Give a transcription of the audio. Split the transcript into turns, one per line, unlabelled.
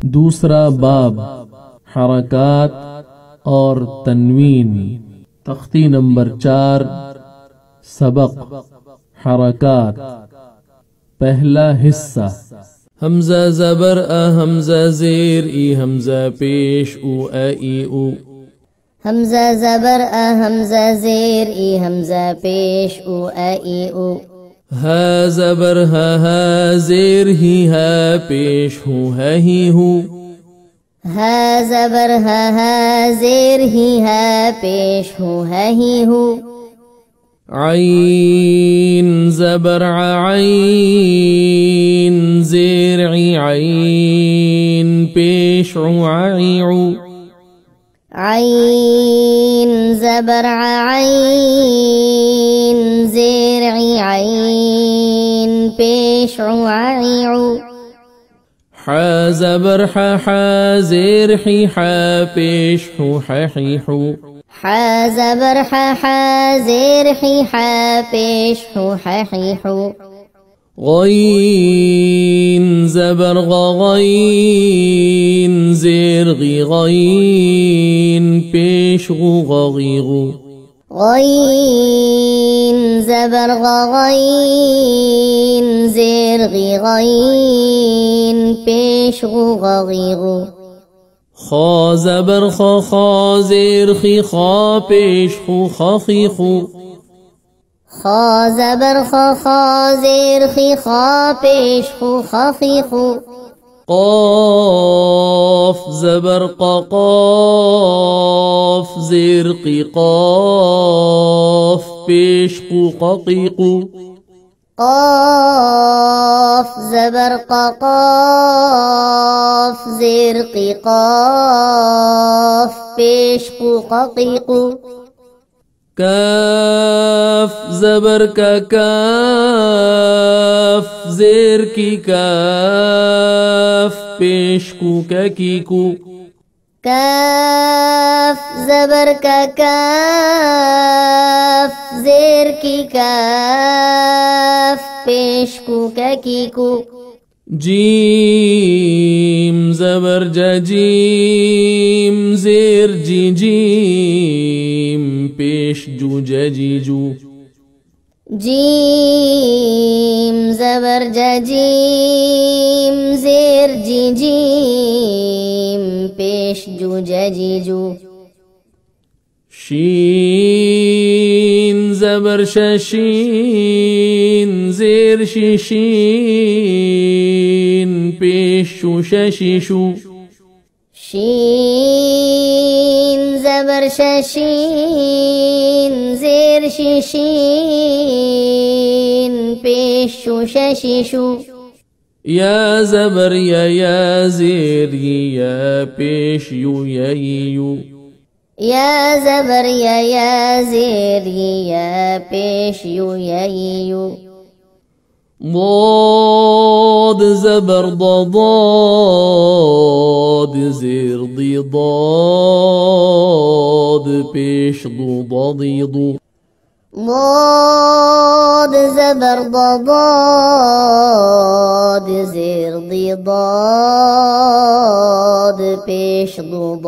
दूसरा बाब हरकात और तनवीन। तख्ती नंबर 4 सबक हरकात। पहला हिस्सा। हमजा ज़बर अ हमजा ज़ेर ई हमजा पेश उ अ ई उ।
हमजा ज़बर अ हमजा ज़ेर ई हमजा पेश उ अ ई उ।
हा ज़बर हा ज़ेर ही हा पेश हूँ है ही हूँ।
हा ज़बर हा ज़ेर ही हा पेश हूँ है ही हूँ।
आइन ज़बर आइन ज़ेर आइन पेश आईऊ।
आइन ज़बर आइन ज़ेर आइन पेश आईऊ।
हा ज़बर हा ज़ेर ही हा पेश हूँ है ही हूँ।
हा ज़बर हा ज़ेर ही हा पेश हूँ है ही हूँ।
गईन ज़बर गईन ज़ेर गईन पेश गीगू।
गईन ज़बर गईन ज़ेर गईन पेश गीगू।
खा ज़बर खा ज़ेर खा पेश खा खीखू।
खा ज़बर खा ज़ेर खा पेश खा खीखू।
क़ाफ़ ज़बर क़ाफ़ ज़ेर क़ाफ़ पेश क़ीक़ू।
क़ाफ़ ज़बर क़ाफ़ ज़ेर क़ाफ़ पेश क़ीक़ू।
काफ ज़बर काफ ज़ेर की काफ पेश कीकू।
काफ ज़बर काफ ज़ेर की काफ पेश कीकू।
जीम ज़बर जीम ज़ेर जीम पेश जीजू।
जीम ज़बर जीम ज़ेर जीम पेश जीजू।
शीन ज़बर शीन ज़ेर शीशीन पेश शीशू।
शीन ज़बर शीन ज़ेर शीशीन पेश शीशू।
या ज़बर या ज़ेर या पेश यू।
या ज़बर या ज़ेर या पेश यू।
ضاد ज़बर ضاد ज़ेर ضاد पेश ضضيض।
ضاد ज़बर ضاد ज़ेर ضاد पेश ضضيض।